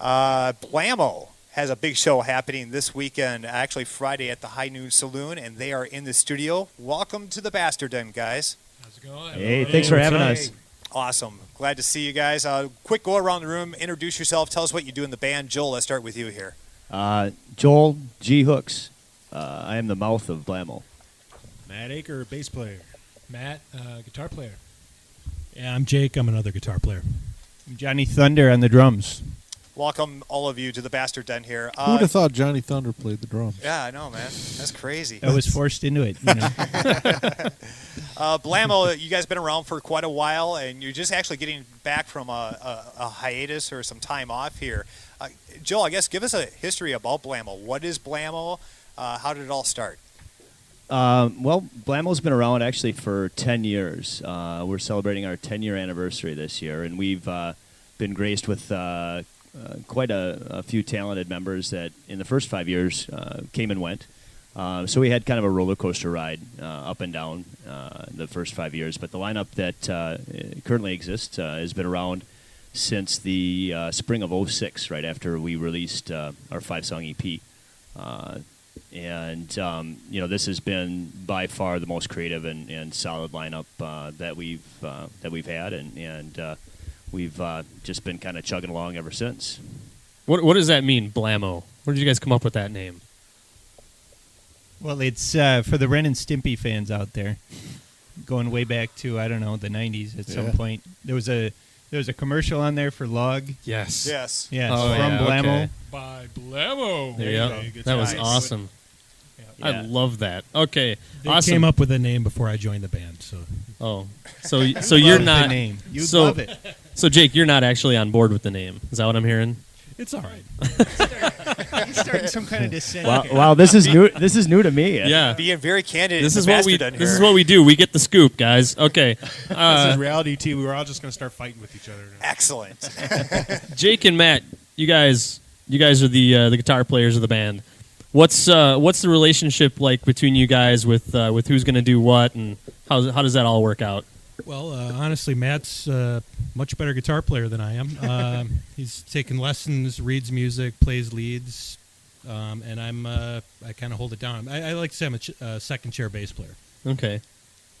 Blamm-O has a big show happening this weekend, actually Friday at the High Noon Saloon, and they are in the studio. Welcome to the Bastard Den, guys. How's it going? Hey, thanks for having us. Awesome. Glad to see you guys. Quick go around the room, introduce yourself, tell us what you do in the band. Joel, let's start with you here. Joel G. Hooks. I am the mouth of Blamm-O. Matt Aker, bass player. Matt, guitar player. Yeah, I'm Jake. I'm another guitar player. I'm Johnny Thunder on the drums. Welcome, all of you, to the Bastard Den here. Who would have thought Johnny Thunder played the drums? Yeah, I know, man. That's crazy. I was forced into it. You know? Blamm-O, you guys have been around for quite a while, and you're just actually getting back from a hiatus or some time off here. Joel, I guess give us a history about Blamm-O. What is Blamm-O? How did it all start? Well, Blamm-O's been around actually for 10 years. We're celebrating our 10-year anniversary this year, and we've been graced with quite a few talented members that in the first 5 years came and went. So we had kind of a roller coaster ride up and down the first 5 years. But the lineup that currently exists has been around since the spring of '06, right after we released our 5-song EP. This has been by far the most creative and solid lineup that we've had, and we've just been kind of chugging along ever since. What does that mean, Blamm-O? Where did you guys come up with that name? Well, it's for the Ren and Stimpy fans out there, going way back to the 90s. At some point, there was a commercial on there for Log. Yes. Yes. Yeah, from Blamm-O. Okay. By Blamm-O. Yeah, that was awesome. Yeah. I love that. Okay, They awesome. came up with a name before I joined the band. So you're not the name. You so, love it. So Jake, you're not actually on board with the name. Is that what I'm hearing? It's all right. He's starting some kind of descent. Wow, this is new. This is new to me. Yeah. Being very candid. This in is the what we. Bastard Den This here. is what we do. We get the scoop, guys. Okay. This is reality TV. We're all just going to start fighting with each other now. Excellent. Jake and Matt, you guys are the guitar players of the band. What's the relationship like between you guys with who's going to do what, and how does that all work out? Well, honestly, Matt's a much better guitar player than I am. He's taken lessons, reads music, plays leads, and I kind of hold it down. I like to say I'm a second chair bass player. Okay,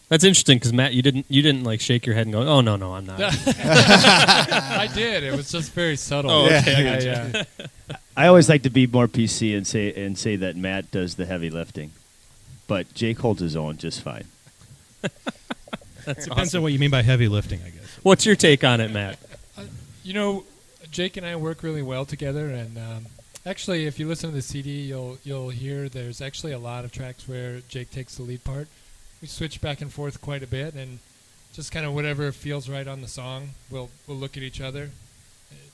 that's interesting because Matt, you didn't like shake your head and go, oh no, I'm not. I did. It was just very subtle. Oh, okay. Yeah. I always like to be more PC and say that Matt does the heavy lifting, but Jake holds his own just fine. That's Depends awesome. on what you mean by heavy lifting, I guess. What's your take on it, Matt? Jake and I work really well together, and actually, if you listen to the CD, you'll hear there's actually a lot of tracks where Jake takes the lead part. We switch back and forth quite a bit, and just kind of whatever feels right on the song, we'll look at each other.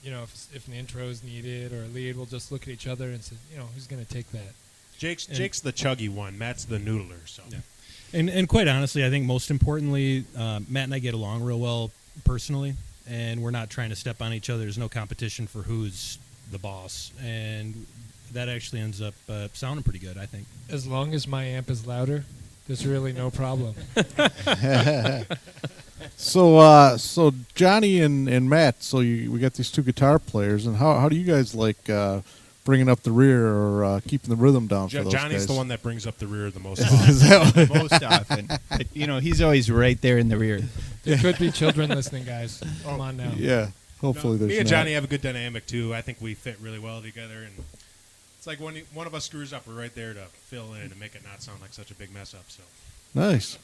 If an intro is needed or a lead, we'll just look at each other and say, who's going to take that? Jake's the chuggy one. Matt's the noodler. So. Yeah. And quite honestly, I think most importantly, Matt and I get along real well personally, and we're not trying to step on each other. There's no competition for who's the boss, and that actually ends up sounding pretty good, I think. As long as my amp is louder, there's really no problem. So Johnny and Matt, we got these two guitar players, and how do you guys like bringing up the rear or keeping the rhythm down for those Johnny's guys? the one that brings up the rear the most Is that what- Most often. But, he's always right there in the rear. There could be children listening, guys. Come on now. Yeah, hopefully there's me and not. Johnny have a good dynamic too. I think we fit really well together, and it's like when one of us screws up, we're right there to fill in and make it not sound like such a big mess up. So Nice.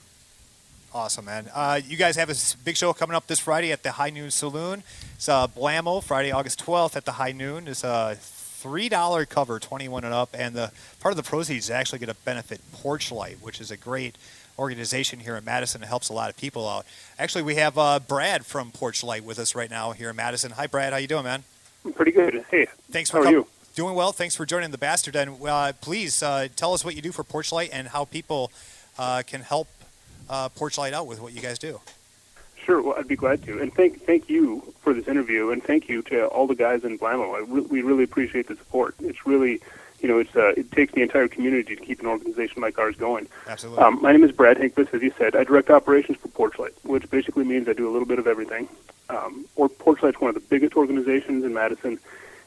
Awesome, man. You guys have a big show coming up this Friday at the High Noon Saloon. It's Blamm-O, Friday, August 12th at the High Noon. It's a $3 cover, 21 and up, and the part of the proceeds is actually going to benefit Porch Light, which is a great organization here in Madison. It helps a lot of people out. Actually, we have Brad from Porch Light with us right now here in Madison. Hi, Brad. How you doing, man? I'm pretty good. Hey, Thanks for how are coming. you? Doing well. Thanks for joining the Bastard Den. Please tell us what you do for Porch Light and how people can help Porch Light out with what you guys do. Sure, well, I'd be glad to. And thank you for this interview, and thank you to all the guys in Blamm-O. We really appreciate the support. It's really, it takes the entire community to keep an organization like ours going. Absolutely. My name is Brad Hinkvis, as you said. I direct operations for Porch Light, which basically means I do a little bit of everything. Porch Light's one of the biggest organizations in Madison,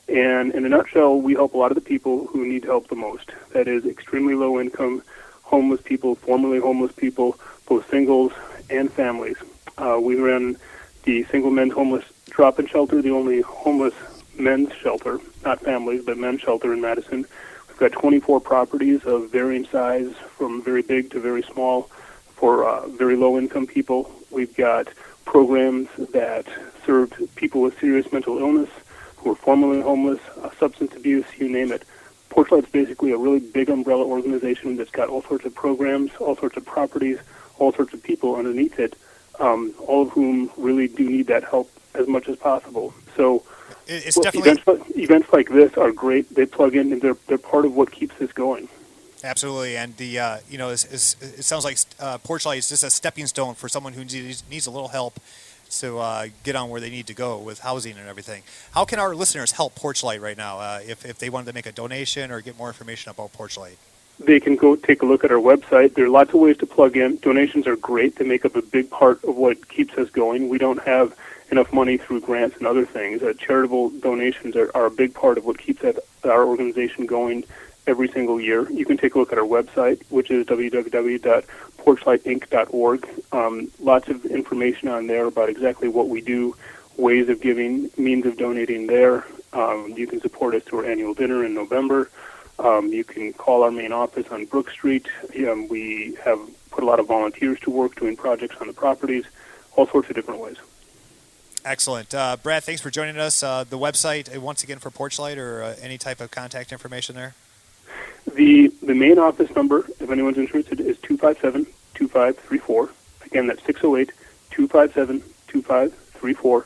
And in a nutshell, we help a lot of the people who need help the most. That is extremely low income, homeless people, formerly homeless people, both singles and families. We run the single men's homeless drop-in shelter, the only homeless men's shelter, not families, but men's shelter in Madison. We've got 24 properties of varying size, from very big to very small, for very low-income people. We've got programs that serve people with serious mental illness, who are formerly homeless, substance abuse, you name it. Porchlight's basically a really big umbrella organization that's got all sorts of programs, all sorts of properties, all sorts of people underneath it, all of whom really do need that help as much as possible. So It's definitely events like this are great. They plug in, and they're part of what keeps this going. absolutely, and the it sounds like Porchlight is just a stepping stone for someone who needs a little help to get on where they need to go with housing and everything. How can our listeners help Porchlight right now if they wanted to make a donation or get more information about Porchlight? They can go take a look at our website. There are lots of ways to plug in. Donations are great. They make up a big part of what keeps us going. We don't have enough money through grants and other things. Charitable donations are a big part of what keeps our organization going every single year. You can take a look at our website, which is www.porchlightinc.org. Lots of information on there about exactly what we do, ways of giving, means of donating there. You can support us through our annual dinner in November. You can call our main office on Brook Street. We have put a lot of volunteers to work doing projects on the properties, all sorts of different ways. Excellent. Brad, thanks for joining us. The website, once again, for Porchlight or any type of contact information there? The main office number, if anyone's interested, is 257-2534. Again, that's 608-257-2534.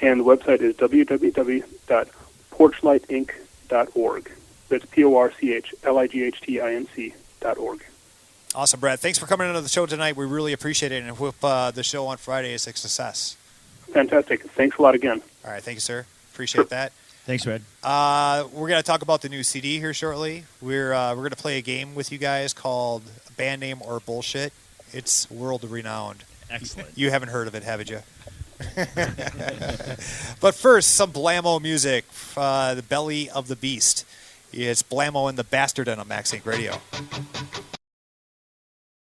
And the website is www.porchlightinc.org. That's porchlightinc.org. Awesome, Brad. Thanks for coming into the show tonight. We really appreciate it, and hope the show on Friday is a success. Fantastic. Thanks a lot again. All right. Thank you, sir. Appreciate that. Thanks, Red. We're going to talk about the new CD here shortly. We're going to play a game with you guys called Band Name or Bullshit. It's world renowned. Excellent. You haven't heard of it, haven't you? But first, some Blamm-O music. The Belly of the Beast. It's Blamm-O and the Bastard on Max Inc. Radio.